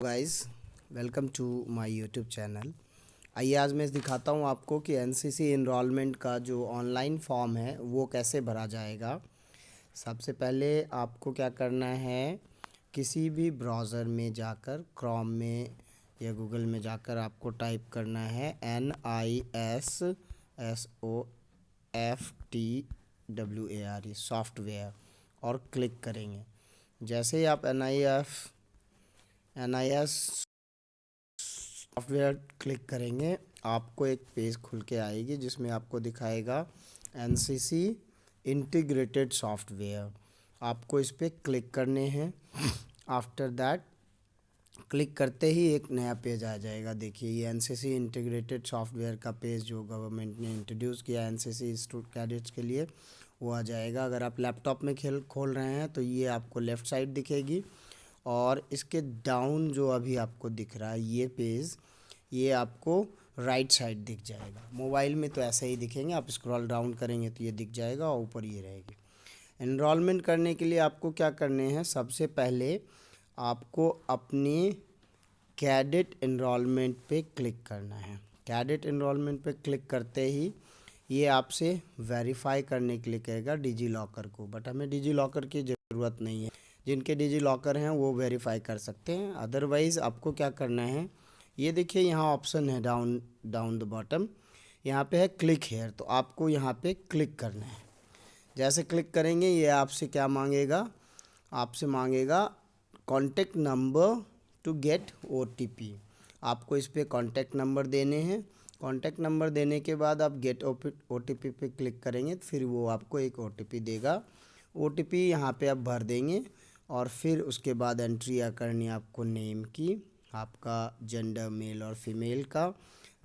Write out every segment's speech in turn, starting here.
Guys, welcome to my YouTube channel. आइए आज मैं दिखाता हूँ आपको कि एनसीसी इनरोलमेंट का जो ऑनलाइन फॉर्म है वो कैसे भरा जाएगा। सबसे पहले आपको क्या करना है, किसी भी ब्राउज़र में जाकर क्रोम में या गूगल में जाकर आपको टाइप करना है NISSOFTWARE सॉफ्टवेयर और क्लिक करेंगे। जैसे ही आप NIS सॉफ्टवेयर क्लिक करेंगे आपको एक पेज खुल के आएगी जिसमें आपको दिखाएगा एनसीसी इंटीग्रेटेड सॉफ्टवेयर। आपको इस पर क्लिक करने हैं। आफ्टर दैट क्लिक करते ही एक नया पेज आ जाएगा। देखिए ये एनसीसी इंटीग्रेटेड सॉफ्टवेयर का पेज जो गवर्नमेंट ने इंट्रोड्यूस किया एनसीसी कैडेट्स के लिए वो आ जाएगा। अगर आप लैपटॉप में खोल रहे हैं तो ये आपको लेफ़्ट साइड दिखेगी और इसके डाउन जो अभी आपको दिख रहा है ये पेज, ये आपको राइट साइड दिख जाएगा। मोबाइल में तो ऐसे ही दिखेंगे, आप स्क्रॉल डाउन करेंगे तो ये दिख जाएगा और ऊपर ये रहेगी। एनरोलमेंट करने के लिए आपको क्या करने हैं, सबसे पहले आपको अपनी कैडेट एनरोलमेंट पे क्लिक करना है। कैडेट एनरोलमेंट पे क्लिक करते ही ये आपसे वेरीफाई करने के लिए कहेगा डिजी लॉकर को, बट हमें डिजी लॉकर की ज़रूरत नहीं है। जिनके डिजी लॉकर हैं वो वेरीफाई कर सकते हैं। अदरवाइज़ आपको क्या करना है, ये देखिए यहाँ ऑप्शन है डाउन डाउन द बॉटम, यहाँ पे है क्लिक हेयर, तो आपको यहाँ पे क्लिक करना है। जैसे क्लिक करेंगे ये आपसे क्या मांगेगा, आपसे मांगेगा contact number to get OTP। आपको इस पर कॉन्टेक्ट नंबर देने हैं। कॉन्टेक्ट नंबर देने के बाद आप गेट OTP पे क्लिक करेंगे तो फिर वो आपको एक OTP देगा। OTP यहाँ पे आप भर देंगे और फिर उसके बाद एंट्री करनी है आपको नेम की, आपका जेंडर मेल और फीमेल का,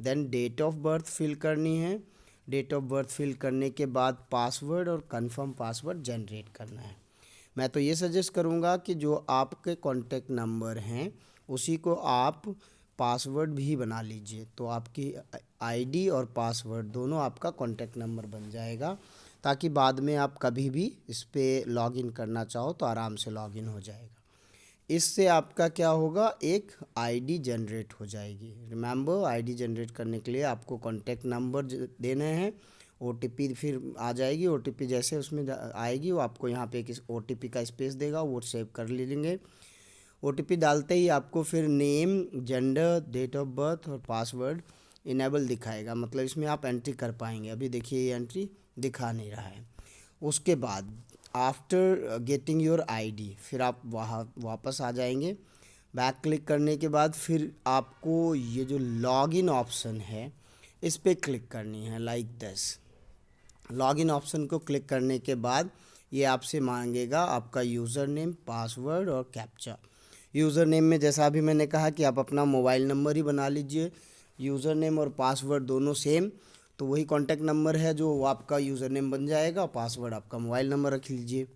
then date of birth fill करनी है। डेट ऑफ बर्थ फिल करने के बाद पासवर्ड और कंफर्म पासवर्ड जनरेट करना है। मैं तो ये सजेस्ट करूँगा कि जो आपके कॉन्टेक्ट नंबर हैं उसी को आप पासवर्ड भी बना लीजिए, तो आपकी आईडी और पासवर्ड दोनों आपका कॉन्टेक्ट नंबर बन जाएगा, ताकि बाद में आप कभी भी इस पर लॉगिन करना चाहो तो आराम से लॉगिन हो जाएगा। इससे आपका क्या होगा, एक आईडी जनरेट हो जाएगी। रिमेंबर, आईडी जनरेट करने के लिए आपको कॉन्टैक्ट नंबर देने हैं, OTP फिर आ जाएगी। OTP जैसे उसमें आएगी वो आपको यहाँ पे एक OTP का स्पेस देगा, वो सेव कर लेंगे। OTP डालते ही आपको फिर name, gender, date of birth और पासवर्ड इनेबल दिखाएगा, मतलब इसमें आप एंट्री कर पाएंगे। अभी देखिए ये एंट्री दिखा नहीं रहा है। उसके बाद आफ्टर गेटिंग योर आईडी फिर आप वहाँ वापस आ जाएंगे। बैक क्लिक करने के बाद फिर आपको ये जो लॉगिन ऑप्शन है इस पर क्लिक करनी है, लाइक दिस। लॉगिन ऑप्शन को क्लिक करने के बाद ये आपसे मांगेगा आपका यूज़र नेम, पासवर्ड और कैप्चा। यूज़र नेम में जैसा अभी मैंने कहा कि आप अपना मोबाइल नंबर ही बना लीजिए। यूज़र नेम और पासवर्ड दोनों सेम, तो वही कॉन्टैक्ट नंबर है जो वो आपका यूज़र नेम बन जाएगा, पासवर्ड आपका मोबाइल नंबर रख लीजिए।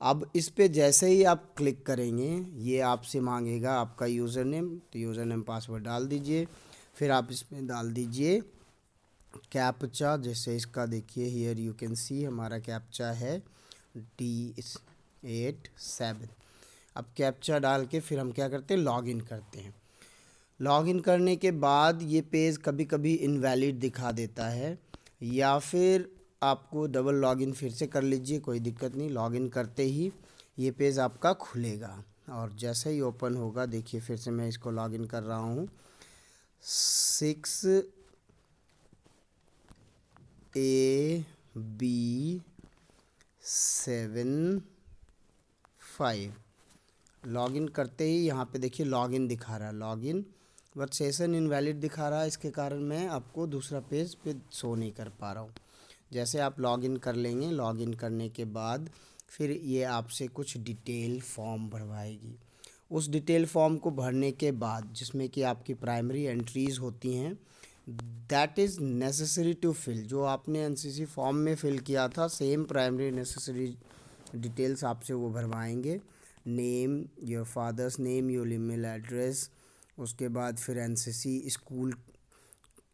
अब इस पे जैसे ही आप क्लिक करेंगे ये आपसे मांगेगा आपका यूज़र नेम, तो यूज़र नेम पासवर्ड डाल दीजिए। फिर आप इसमें डाल दीजिए कैप्चा, जैसे इसका देखिए हियर यू कैन सी हमारा कैप्चा है D87। अब कैप्चा डाल के फिर हम क्या करते हैं, लॉगिन करते हैं। लॉगिन करने के बाद ये पेज कभी कभी इनवैलिड दिखा देता है, या फिर आपको डबल लॉगिन फिर से कर लीजिए, कोई दिक्कत नहीं। लॉगिन करते ही ये पेज आपका खुलेगा और जैसे ही ओपन होगा, देखिए फिर से मैं इसको लॉगिन कर रहा हूँ। 6AB75 लॉगिन करते ही यहाँ पे देखिए लॉगिन दिखा रहा है, लॉगिन बट सेशन इनवैलिड दिखा रहा है। इसके कारण मैं आपको दूसरा पेज पे शो नहीं कर पा रहा हूँ। जैसे आप लॉगिन कर लेंगे, लॉगिन करने के बाद फिर ये आपसे कुछ डिटेल फॉर्म भरवाएगी। उस डिटेल फॉर्म को भरने के बाद जिसमें कि आपकी प्राइमरी एंट्रीज़ होती हैं, that is necessary to fill. जो आपने एनसीसी फॉर्म में फिल किया था सेम प्राइमरी नेसेसरी डिटेल्स आपसे वो भरवाएंगे। Name, your father's name, your email address, उसके बाद फिर एनसीसी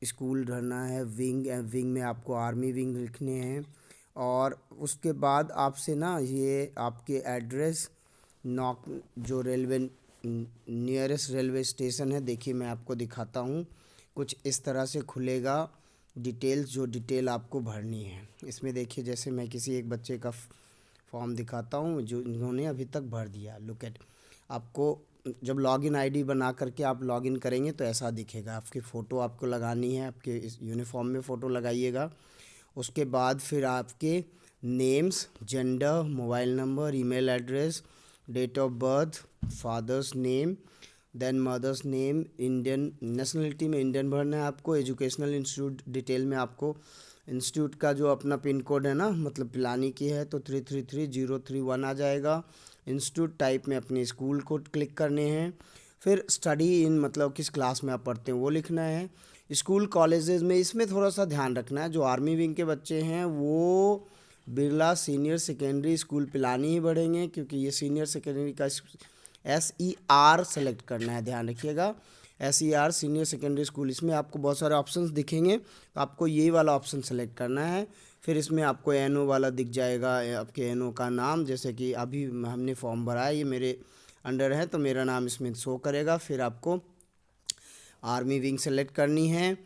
स्कूल भरना है, विंग में आपको आर्मी विंग लिखने हैं। और उसके बाद आपसे ना ये आपके एड्रेस, नॉक जो रेलवे नियरेस्ट रेलवे स्टेशन है। देखिए मैं आपको दिखाता हूँ, कुछ इस तरह से खुलेगा डिटेल्स, जो डिटेल आपको भरनी है इसमें। देखिए जैसे मैं किसी एक बच्चे का फॉर्म दिखाता हूँ जो इन्होंने अभी तक भर दिया। लुक एट, आपको जब लॉगिन आईडी बना करके आप लॉगिन करेंगे तो ऐसा दिखेगा। आपकी फ़ोटो आपको लगानी है, आपके इस यूनिफॉर्म में फ़ोटो लगाइएगा। उसके बाद फिर आपके names, gender, mobile number, email address, date of birth, father's name, then mother's name, Indian nationality में इंडियन भरना है आपको। एजुकेशनल इंस्टीट्यूट डिटेल में आपको इंस्टीट्यूट का जो अपना पिन कोड है ना, मतलब पिलानी की है तो 333031 आ जाएगा। इंस्टीट्यूट टाइप में अपने स्कूल को क्लिक करने हैं। फिर स्टडी इन, मतलब किस क्लास में आप पढ़ते हैं वो लिखना है। स्कूल कॉलेजेस में इसमें थोड़ा सा ध्यान रखना है, जो आर्मी विंग के बच्चे हैं वो Birla senior secondary school Pilani ही बढ़ेंगे, क्योंकि ये सीनियर सेकेंडरी का SER सेलेक्ट करना है, ध्यान रखिएगा। SER सीनियर सेकेंडरी स्कूल, इसमें आपको बहुत सारे ऑप्शंस दिखेंगे तो आपको यही वाला ऑप्शन सेलेक्ट करना है। फिर इसमें आपको NO वाला दिख जाएगा, आपके NO का नाम, जैसे कि अभी हमने फॉर्म भरा है, ये मेरे अंडर है तो मेरा नाम इसमें शो करेगा। फिर आपको आर्मी विंग सेलेक्ट करनी है।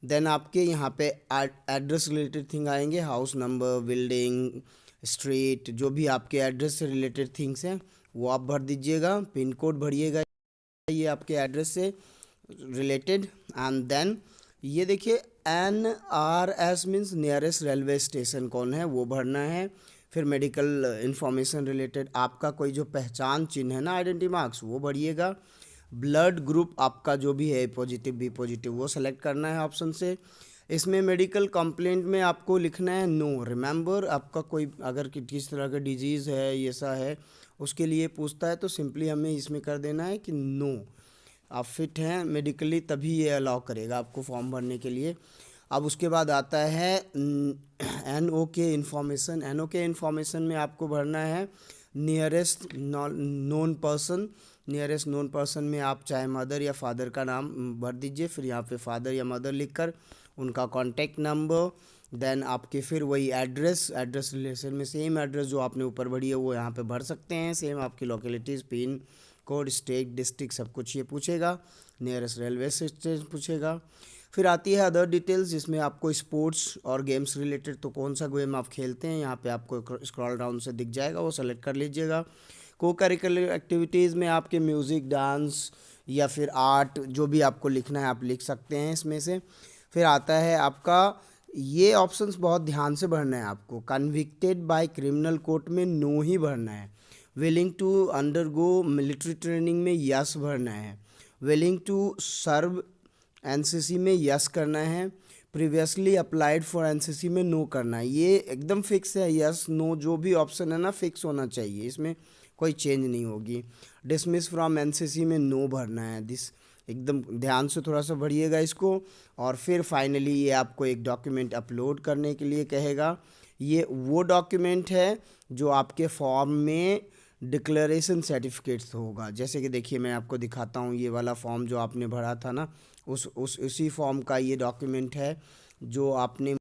देन आपके यहाँ पे एड्रेस रिलेटेड थिंग आएंगे, हाउस नंबर, बिल्डिंग, स्ट्रीट, जो भी आपके एड्रेस से रिलेटेड थिंग्स हैं वो आप भर दीजिएगा। पिन कोड भरिएगा, ये आपके एड्रेस से रिलेटेड। एंड देन ये देखिए NRS means nearest railway station कौन है वो भरना है। फिर मेडिकल इंफॉर्मेशन रिलेटेड आपका कोई जो पहचान चिन्ह है ना, आइडेंटिटी मार्क्स, वो भरिएगा। ब्लड ग्रुप आपका जो भी है, पॉजिटिव बी पॉजिटिव, वो सेलेक्ट करना है ऑप्शन से। इसमें मेडिकल कंप्लेंट में आपको लिखना है नो। रिमेंबर, आपका कोई अगर किस तरह का डिजीज़ है, ये सा है, उसके लिए पूछता है तो सिंपली हमें इसमें कर देना है कि नो, आप फिट हैं मेडिकली, तभी ये अलाउ करेगा आपको फॉर्म भरने के लिए। अब उसके बाद आता है NOK इन्फॉर्मेशन। NOK इन्फॉर्मेशन में आपको भरना है nearest known person. Nearest known person में आप चाहे मदर या फादर का नाम भर दीजिए। फिर यहाँ पे फादर या मदर लिखकर उनका कॉन्टैक्ट नंबर, देन आपके फिर वही एड्रेस रिलेशन में सेम एड्रेस जो आपने ऊपर भरी है वो यहाँ पे भर सकते हैं। सेम आपकी localities, pin code, state, district, सब कुछ ये पूछेगा। नियरेस्ट रेलवे स्टेशन पूछेगा। फिर आती है अदर डिटेल्स, जिसमें आपको स्पोर्ट्स और गेम्स रिलेटेड, तो कौन सा गेम आप खेलते हैं यहाँ पे आपको स्क्रॉल डाउन से दिख जाएगा, वो सेलेक्ट कर लीजिएगा। को करिकुलर एक्टिविटीज़ में आपके म्यूज़िक, डांस या फिर आर्ट, जो भी आपको लिखना है आप लिख सकते हैं इसमें से। फिर आता है आपका, ये ऑप्शंस बहुत ध्यान से भरना है आपको। कन्विक्टेड बाय क्रिमिनल कोर्ट में नो ही भरना है। Willing to undergo military training में यस भरना है। विलिंग टू सर्व NCC में यस करना है। प्रीवियसली अप्लाइड फॉर NCC में नो करना है। ये एकदम फिक्स है, यस नो जो भी ऑप्शन है ना फिक्स होना चाहिए, इसमें कोई चेंज नहीं होगी। डिसमिस फ्रॉम NCC में नो भरना है, दिस एकदम ध्यान से थोड़ा सा भरिएगा इसको। और फिर फाइनली ये आपको एक डॉक्यूमेंट अपलोड करने के लिए कहेगा। ये वो डॉक्यूमेंट है जो आपके फॉर्म में डिक्लेरेशन सर्टिफिकेट्स होगा। जैसे कि देखिए मैं आपको दिखाता हूँ, ये वाला फॉर्म जो आपने भरा था ना, उसी फॉर्म का ये डॉक्यूमेंट है जो आपने